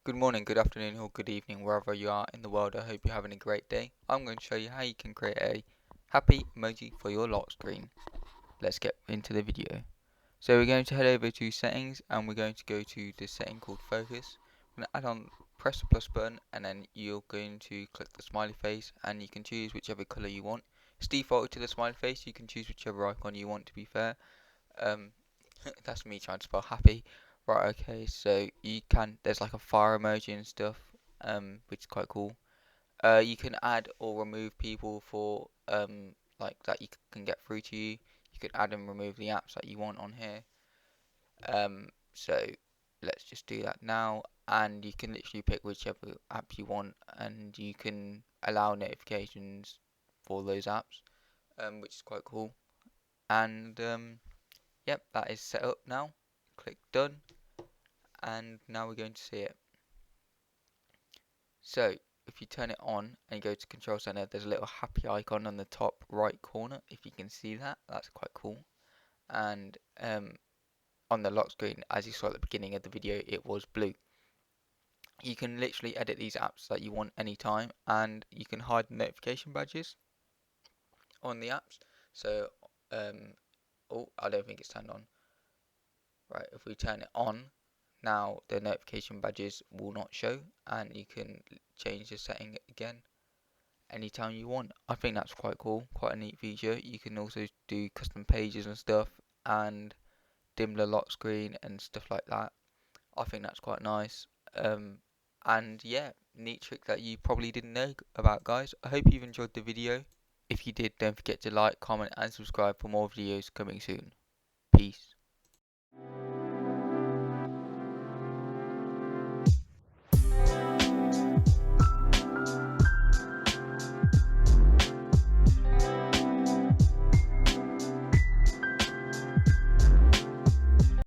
Good morning, good afternoon, or good evening, wherever you are in the world. I hope you're having a great day. I'm going to show you how you can create a happy emoji for your lock screen. Let's get into the video. So we're going to head over to settings and we're going to go to the setting called focus. We're going to add on, press the plus button, and then you're going to click the smiley face and you can choose whichever color you want. It's defaulted to the smiley face, you can choose whichever icon you want, to be fair. Um, that's me trying to spell happy. Right, okay, so there's like a fire emoji and stuff, which is quite cool. You can add or remove people for, like that you can get through to you. You can add and remove the apps that you want on here. So let's just do that now, and you can literally pick whichever app you want, and you can allow notifications for those apps, which is quite cool. And yep, that is set up now. Click done, and now we're going to see it. So if you turn it on and you go to control center, there's a little happy icon on the top right corner. If you can see that, that's quite cool. And on the lock screen, as you saw at the beginning of the video, it was blue. You can literally edit these apps that you want anytime, and you can hide the notification badges on the apps. So oh, I don't think it's turned on. Right, if we turn it on, now the notification badges will not show, and you can change the setting again anytime you want. I think that's quite cool, quite a neat feature. You can also do custom pages and stuff, and dim the lock screen and stuff like that. I think that's quite nice. And yeah, neat trick that you probably didn't know about, guys. I hope you've enjoyed the video. If you did, don't forget to like, comment, and subscribe for more videos coming soon. Peace.